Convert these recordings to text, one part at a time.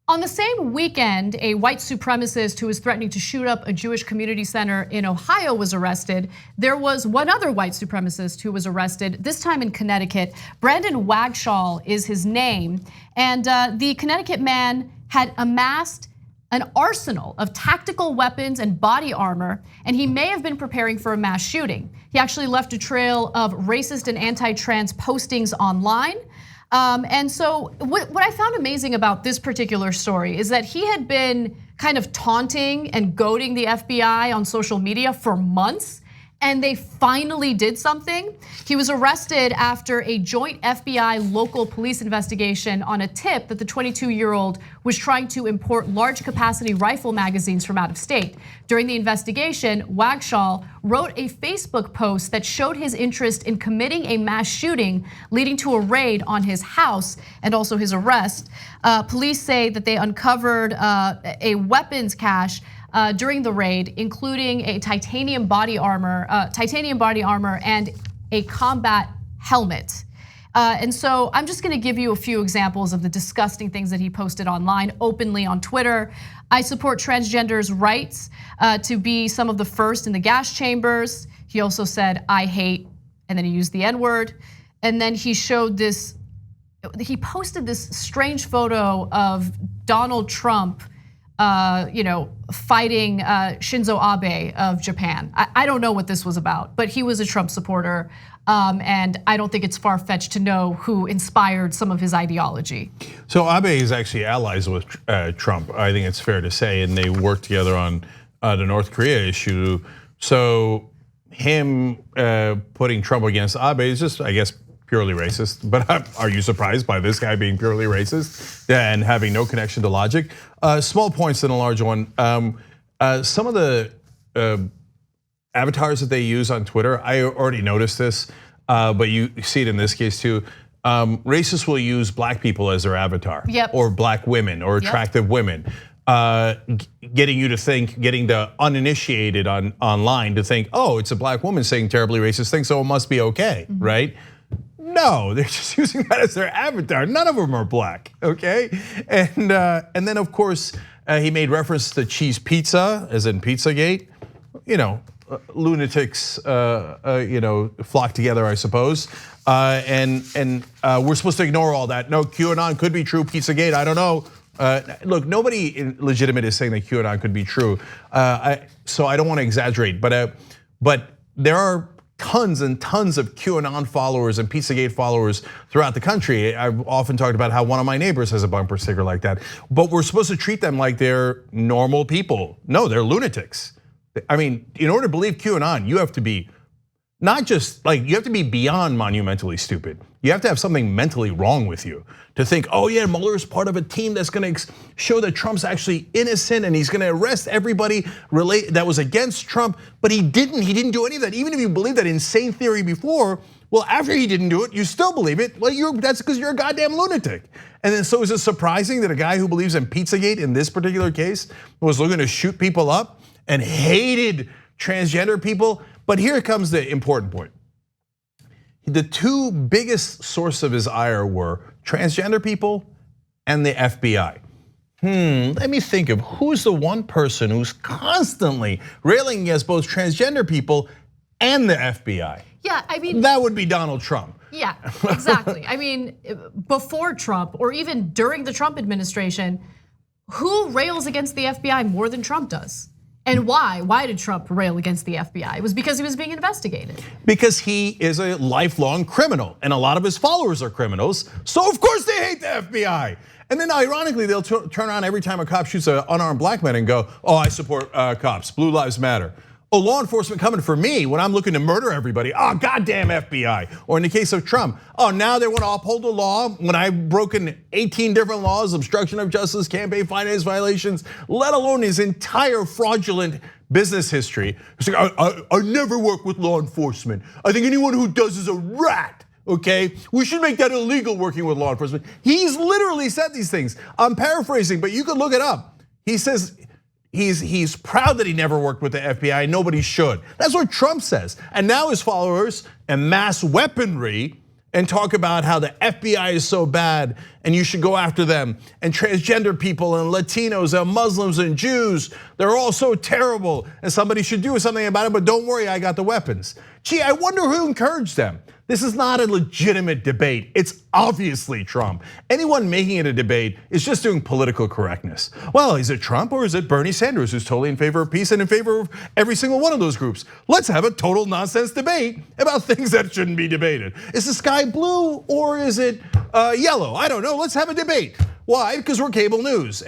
On the same weekend, a white supremacist who was threatening to shoot up a Jewish community center in Ohio was arrested. There was one other white supremacist who was arrested, this time in Connecticut. Brandon Wagshaw is his name. And the Connecticut man had amassed an arsenal of tactical weapons and body armor, and he may have been preparing for a mass shooting. He actually left a trail of racist and anti-trans postings online. And so what I found amazing about this particular story is that he had been kind of taunting and goading the FBI on social media for months, and they finally did something. He was arrested after a joint FBI local police investigation on a tip that the 22-year-old was trying to import large capacity rifle magazines from out of state. During the investigation, Wagshaw wrote a Facebook post that showed his interest in committing a mass shooting, leading to a raid on his house and also his arrest. Police say that they uncovered a weapons cache during the raid, including a titanium body armor and a combat helmet. And so I'm just gonna give you a few examples of the disgusting things that he posted online openly on Twitter. I support transgenders' rights to be some of the first in the gas chambers. He also said, I hate, and then he used the N-word. And then he showed this, he posted this strange photo of Donald Trump fighting Shinzo Abe of Japan. I don't know what this was about, but he was a Trump supporter. And I don't think it's far-fetched to know who inspired some of his ideology. So Abe is actually allies with Trump, I think it's fair to say, and they work together on the North Korea issue. So him putting Trump against Abe is just, I guess, purely racist. But are you surprised by this guy being purely racist and having no connection to logic? Small points and a large one. Some of the avatars that they use on Twitter, I already noticed this, but you see it in this case too. Racists will use black people as their avatar, or black women, or attractive women, getting you to think, getting the uninitiated online to think, oh, it's a black woman saying terribly racist things, so it must be okay, right? No, they're just using that as their avatar. None of them are black, okay? And then of course he made reference to cheese pizza, as in Pizzagate. Lunatics, flock together, I suppose. And we're supposed to ignore all that. No, QAnon could be true. Pizzagate, I don't know. Look, nobody legitimate is saying that QAnon could be true. So I don't want to exaggerate, but there are tons and tons of QAnon followers and Pizzagate followers throughout the country. I've often talked about how one of my neighbors has a bumper sticker like that. But we're supposed to treat them like they're normal people. No, they're lunatics. I mean, in order to believe QAnon, you have to be not just you have to be beyond monumentally stupid. You have to have something mentally wrong with you to think, oh yeah, Mueller is part of a team that's gonna show that Trump's actually innocent and he's gonna arrest everybody that was against Trump, but he didn't do any of that. Even if you believe that insane theory before, well, after he didn't do it, you still believe it. Well, that's because you're a goddamn lunatic. And then so is it surprising that a guy who believes in Pizzagate in this particular case was looking to shoot people up and hated transgender people? But here comes the important point. The two biggest sources of his ire were transgender people and the FBI. Let me think of who's the one person who's constantly railing against both transgender people and the FBI. Yeah, I mean, that would be Donald Trump. Yeah, exactly. I mean, before Trump or even during the Trump administration, who rails against the FBI more than Trump does? And why? Why did Trump rail against the FBI? It was because he was being investigated. Because he is a lifelong criminal, and a lot of his followers are criminals. So of course they hate the FBI. And then ironically, they'll turn around every time a cop shoots an unarmed black man and go, oh, I support cops, Blue Lives Matter. Oh, law enforcement coming for me when I'm looking to murder everybody. Oh, goddamn FBI. Or in the case of Trump, oh, now they want to uphold the law when I've broken 18 different laws, obstruction of justice, campaign finance violations, let alone his entire fraudulent business history. He's like, I never work with law enforcement. I think anyone who does is a rat. Okay, we should make that illegal working with law enforcement. He's literally said these things. I'm paraphrasing, but you can look it up. He says, he's proud that he never worked with the FBI, nobody should. That's what Trump says. And now his followers amass weaponry and talk about how the FBI is so bad and you should go after them, and transgender people and Latinos and Muslims and Jews, they're all so terrible and somebody should do something about it, but don't worry, I got the weapons. Gee, I wonder who encouraged them. This is not a legitimate debate. It's obviously Trump. Anyone making it a debate is just doing political correctness. Well, is it Trump or is it Bernie Sanders, who's totally in favor of peace and in favor of every single one of those groups? Let's have a total nonsense debate about things that shouldn't be debated. Is the sky blue or is it yellow? I don't know. Let's have a debate. Why? Because we're cable news,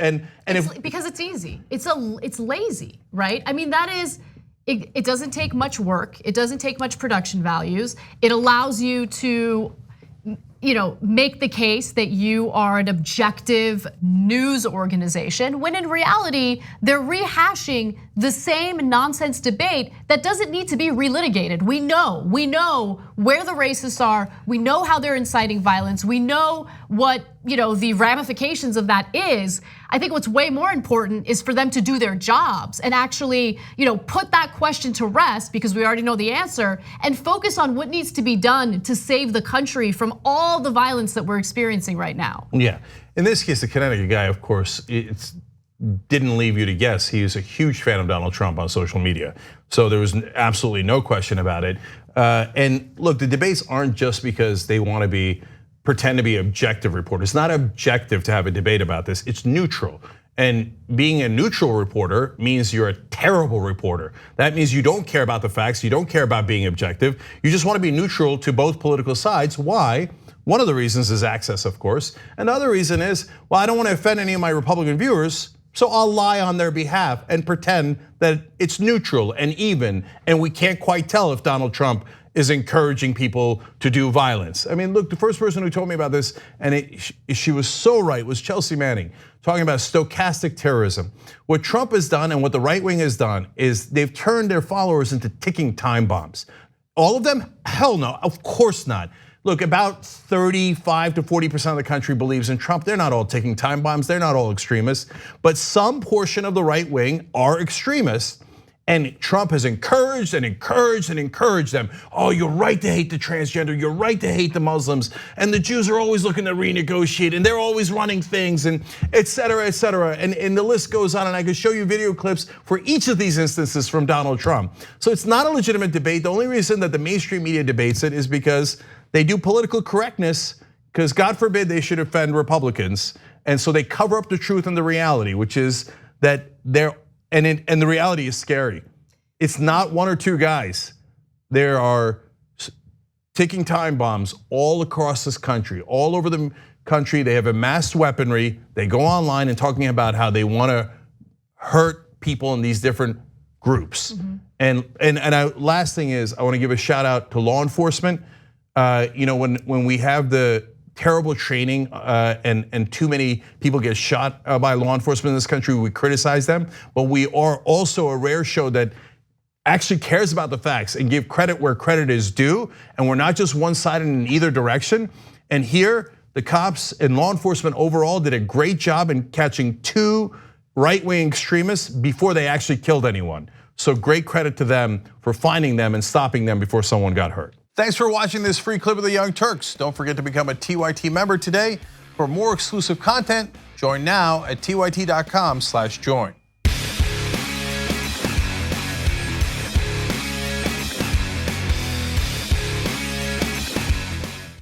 because it's easy. It's lazy, right? I mean, that is. It doesn't take much work. It doesn't take much production values. It allows you to, make the case that you are an objective news organization, when in reality, they're rehashing the same nonsense debate that doesn't need to be relitigated. We know where the racists are. We know how they're inciting violence. We know what the ramifications of that is. I think what's way more important is for them to do their jobs and actually, put that question to rest, because we already know the answer, and focus on what needs to be done to save the country from all the violence that we're experiencing right now. Yeah, in this case, the Connecticut guy, of course, didn't leave you to guess. He is a huge fan of Donald Trump on social media. So there was absolutely no question about it. And look, the debates aren't just because they want to pretend to be objective reporters. It's not objective to have a debate about this, it's neutral. And being a neutral reporter means you're a terrible reporter. That means you don't care about the facts, you don't care about being objective. You just want to be neutral to both political sides. Why? One of the reasons is access, of course. Another reason is, well, I don't want to offend any of my Republican viewers, so I'll lie on their behalf and pretend that it's neutral and even, and we can't quite tell if Donald Trump is encouraging people to do violence. I mean, look, the first person who told me about this, and she was so right, was Chelsea Manning, talking about stochastic terrorism. What Trump has done and what the right wing has done is they've turned their followers into ticking time bombs. All of them? Hell no, of course not. Look, about 35 to 40% of the country believes in Trump. They're not all ticking time bombs, they're not all extremists, but some portion of the right wing are extremists. And Trump has encouraged and encouraged and encouraged them. Oh, you're right to hate the transgender, you're right to hate the Muslims, and the Jews are always looking to renegotiate, and they're always running things, and et cetera, and the list goes on, and I can show you video clips for each of these instances from Donald Trump. So it's not a legitimate debate. The only reason that the mainstream media debates it is because they do political correctness, because God forbid they should offend Republicans, and so they cover up the truth and the reality, which is that they're. And the reality is scary. It's not one or two guys. There are ticking time bombs all across this country, all over the country. They have amassed weaponry. They go online and talking about how they want to hurt people in these different groups. Mm-hmm. Last thing is, I want to give a shout out to law enforcement. When we have the terrible training and too many people get shot by law enforcement in this country, we criticize them, but we are also a rare show that actually cares about the facts and give credit where credit is due, and we're not just one-sided in either direction. And here, the cops and law enforcement overall did a great job in catching two right-wing extremists before they actually killed anyone. So great credit to them for finding them and stopping them before someone got hurt. Thanks for watching this free clip of the Young Turks. Don't forget to become a TYT member today. For more exclusive content, join now at tyt.com/join.